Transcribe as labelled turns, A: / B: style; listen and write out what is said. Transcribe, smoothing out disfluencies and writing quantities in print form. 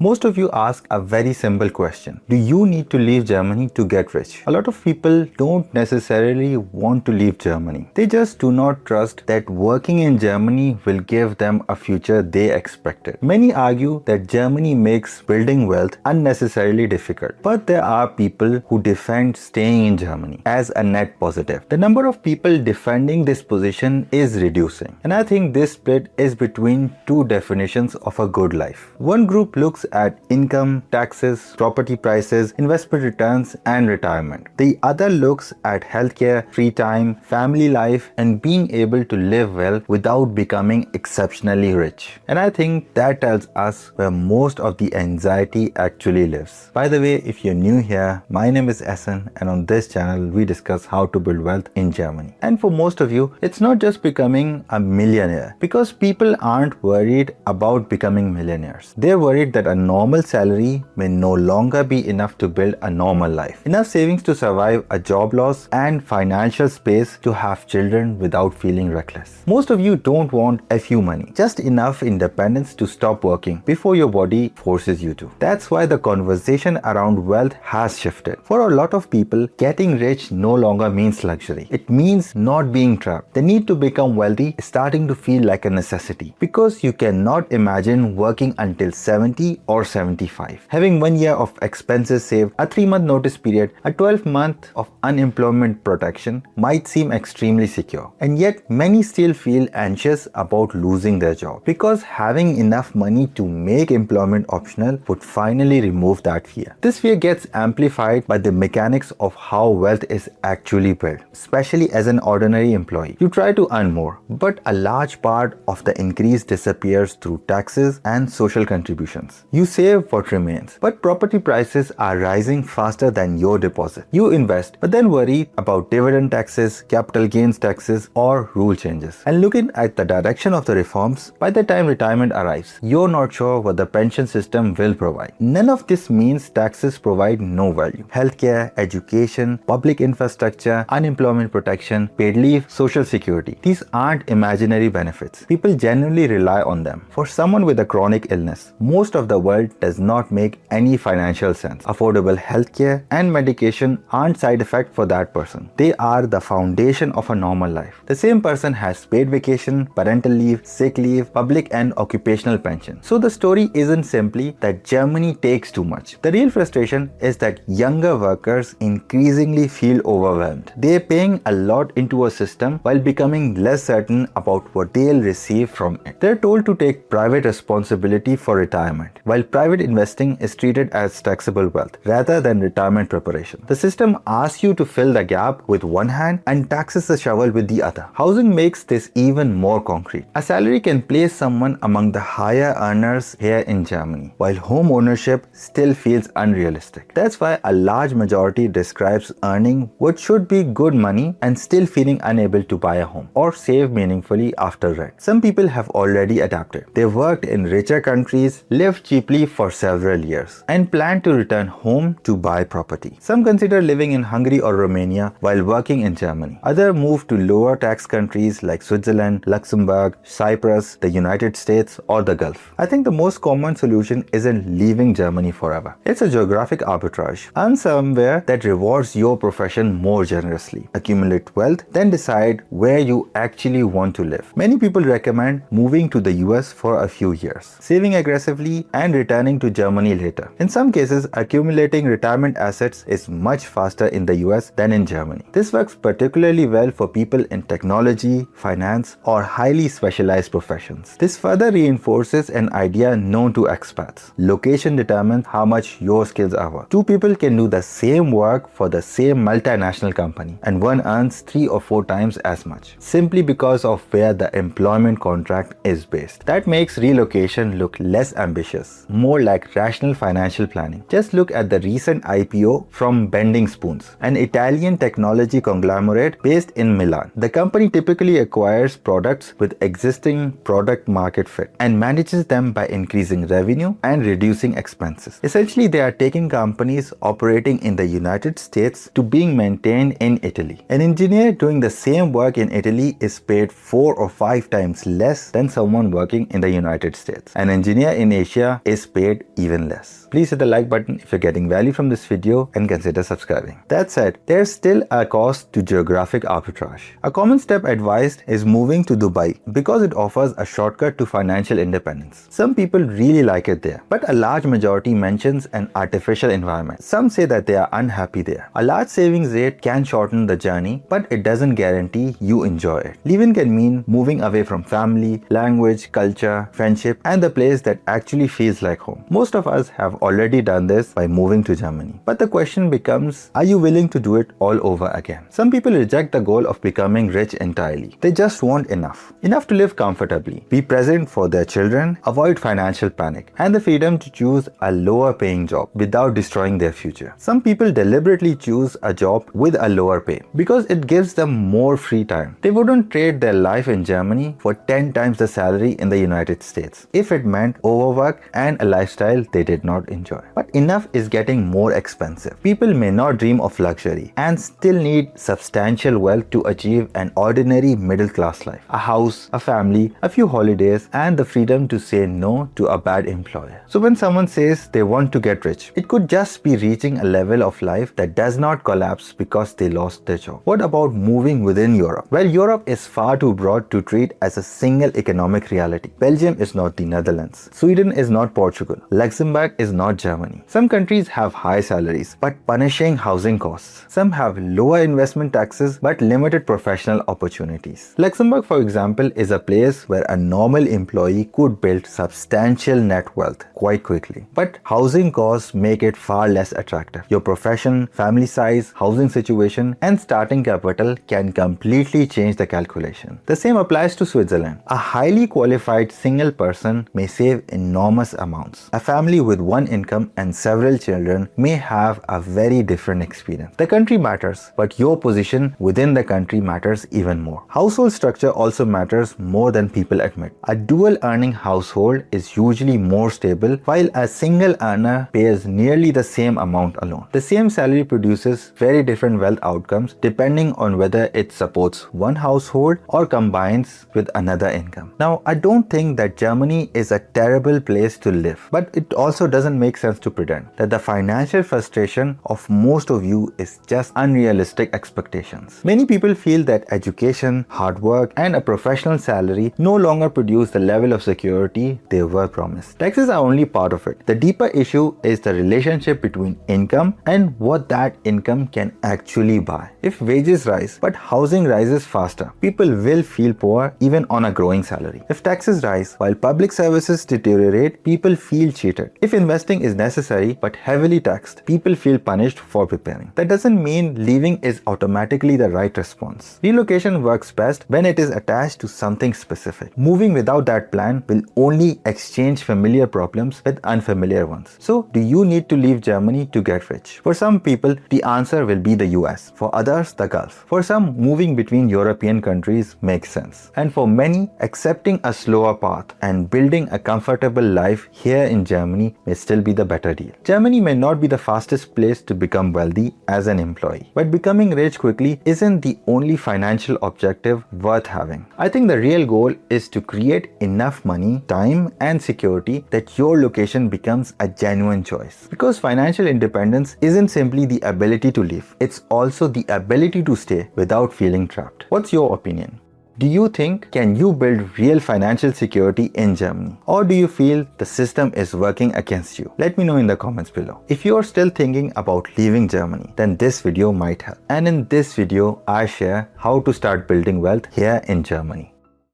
A: Most of you ask a very simple question. Do you need to leave Germany to get rich? A lot of people don't necessarily want to leave Germany. They just do not trust that working in Germany will give them a future they expected. Many argue that Germany makes building wealth unnecessarily difficult. But there are people who defend staying in Germany as a net positive. The number of people defending this position is reducing. And I think this split is between two definitions of a good life. One group looks at income, taxes, property prices, investment returns, and retirement. The other looks at healthcare, free time, family life, and being able to live well without becoming exceptionally rich. And I think that tells us where most of the anxiety actually lives. By the way, if you're new here, my name is Essen, and on this channel we discuss how to build wealth in Germany. And for most of you, it's not just becoming a millionaire, because people aren't worried about becoming millionaires. They're worried that a normal salary may no longer be enough to build a normal life. Enough savings to survive a job loss and financial space to have children without feeling reckless. Most of you don't want a few money, just enough independence to stop working before your body forces you to. That's why the conversation around wealth has shifted. For a lot of people, getting rich no longer means luxury. It means not being trapped. The need to become wealthy is starting to feel like a necessity, because you cannot imagine working until 70 or 75. Having 1 year of expenses saved, a 3-month notice period, a 12-month of unemployment protection might seem extremely secure. And yet many still feel anxious about losing their job, because having enough money to make employment optional would finally remove that fear. This fear gets amplified by the mechanics of how wealth is actually built, especially as an ordinary employee. You try to earn more, but a large part of the increase disappears through taxes and social contributions. You save what remains, but property prices are rising faster than your deposit. You invest, but then worry about dividend taxes, capital gains taxes, or rule changes. And looking at the direction of the reforms, by the time retirement arrives, you're not sure what the pension system will provide. None of this means taxes provide no value. Healthcare, education, public infrastructure, unemployment protection, paid leave, social security. These aren't imaginary benefits. People genuinely rely on them. For someone with a chronic illness, most of the world does not make any financial sense. Affordable healthcare and medication aren't side effects for that person. They are the foundation of a normal life. The same person has paid vacation, parental leave, sick leave, public and occupational pension. So the story isn't simply that Germany takes too much. The real frustration is that younger workers increasingly feel overwhelmed. They're paying a lot into a system while becoming less certain about what they'll receive from it. They're told to take private responsibility for retirement, while private investing is treated as taxable wealth rather than retirement preparation. The system asks you to fill the gap with one hand and taxes the shovel with the other. Housing makes this even more concrete. A salary can place someone among the higher earners here in Germany, while home ownership still feels unrealistic. That's why a large majority describes earning what should be good money and still feeling unable to buy a home or save meaningfully after rent. Some people have already adapted. They've worked in richer countries, lived cheaply for several years, and plan to return home to buy property. Some consider living in Hungary or Romania while working in Germany. Others move to lower tax countries like Switzerland, Luxembourg, Cyprus, the United States, or the Gulf. I think the most common solution isn't leaving Germany forever. It's a geographic arbitrage. Earn somewhere that rewards your profession more generously. Accumulate wealth, then decide where you actually want to live. Many people recommend moving to the US for a few years, saving aggressively and returning to Germany later. In some cases, accumulating retirement assets is much faster in the US than in Germany. This works particularly well for people in technology, finance, or highly specialized professions. This further reinforces an idea known to expats. Location determines how much your skills are worth. Two people can do the same work for the same multinational company, and one earns 3 or 4 times as much, simply because of where the employment contract is based. That makes relocation look less ambitious, more like rational financial planning. Just look at the recent IPO from Bending Spoons, an Italian technology conglomerate based in Milan. The company typically acquires products with existing product market fit and manages them by increasing revenue and reducing expenses. Essentially, they are taking companies operating in the United States to being maintained in Italy. An engineer doing the same work in Italy is paid 4 or 5 times less than someone working in the United States. An engineer in Asia is paid even less. Please hit the like button if you're getting value from this video and consider subscribing. That said, there's still a cost to geographic arbitrage. A common step advised is moving to Dubai because it offers a shortcut to financial independence. Some people really like it there, but a large majority mentions an artificial environment. Some say that they are unhappy there. A large savings rate can shorten the journey, but it doesn't guarantee you enjoy it. Leaving can mean moving away from family, language, culture, friendship, and the place that actually feels like home. Most of us have already done this by moving to Germany. But the question becomes, are you willing to do it all over again? Some people reject the goal of becoming rich entirely. They just want enough. Enough to live comfortably, be present for their children, avoid financial panic, and the freedom to choose a lower paying job without destroying their future. Some people deliberately choose a job with a lower pay because it gives them more free time. They wouldn't trade their life in Germany for 10 times the salary in the United States if it meant overwork and a lifestyle they did not enjoy. But enough is getting more expensive. People may not dream of luxury and still need substantial wealth to achieve an ordinary middle class life. A house, a family, a few holidays, and the freedom to say no to a bad employer. So when someone says they want to get rich, it could just be reaching a level of life that does not collapse because they lost their job. What about moving within Europe? Well, Europe is far too broad to treat as a single economic reality. Belgium is not the Netherlands. Sweden is not Portugal. Luxembourg is not Germany. Some countries have high salaries but punishing housing costs. Some have lower investment taxes but limited professional opportunities. Luxembourg, for example, is a place where a normal employee could build substantial net wealth quite quickly. But housing costs make it far less attractive. Your profession, family size, housing situation, and starting capital can completely change the calculation. The same applies to Switzerland. A highly qualified single person may save enormous amounts. A family with one income and several children may have a very different experience. The country matters, but your position within the country matters even more. Household structure also matters more than people admit. A dual earning household is usually more stable, while a single earner pays nearly the same amount alone. The same salary produces very different wealth outcomes depending on whether it supports one household or combines with another income. Now, I don't think that Germany is a terrible place to live, but it also doesn't make sense to pretend that the financial frustration of most of you is just unrealistic expectations. Many people feel that education, hard work, and a professional salary no longer produce the level of security they were promised. Taxes are only part of it. The deeper issue is the relationship between income and what that income can actually buy. If wages rise but housing rises faster, people will feel poor even on a growing salary. If taxes rise while public services deteriorate, people feel cheated. If investing is necessary but heavily taxed, people feel punished for preparing. That doesn't mean leaving is automatically the right response. Relocation works best when it is attached to something specific. Moving without that plan will only exchange familiar problems with unfamiliar ones. So, do you need to leave Germany to get rich? For some people, the answer will be the US. For others, the Gulf. For some, moving between European countries makes sense. And for many, accepting a slower path and building a comfortable life here in Germany may still be the better deal. Germany may not be the fastest place to become wealthy as an employee, but becoming rich quickly isn't the only financial objective worth having. I think the real goal is to create enough money, time, and security that your location becomes a genuine choice. Because financial independence isn't simply the ability to live, it's also the ability to stay without feeling trapped. What's your opinion? Do you think can you build real financial security in Germany? Or do you feel the system is working against you? Let me know in the comments below. If you are still thinking about leaving Germany, then this video might help. And in this video, I share how to start building wealth here in Germany.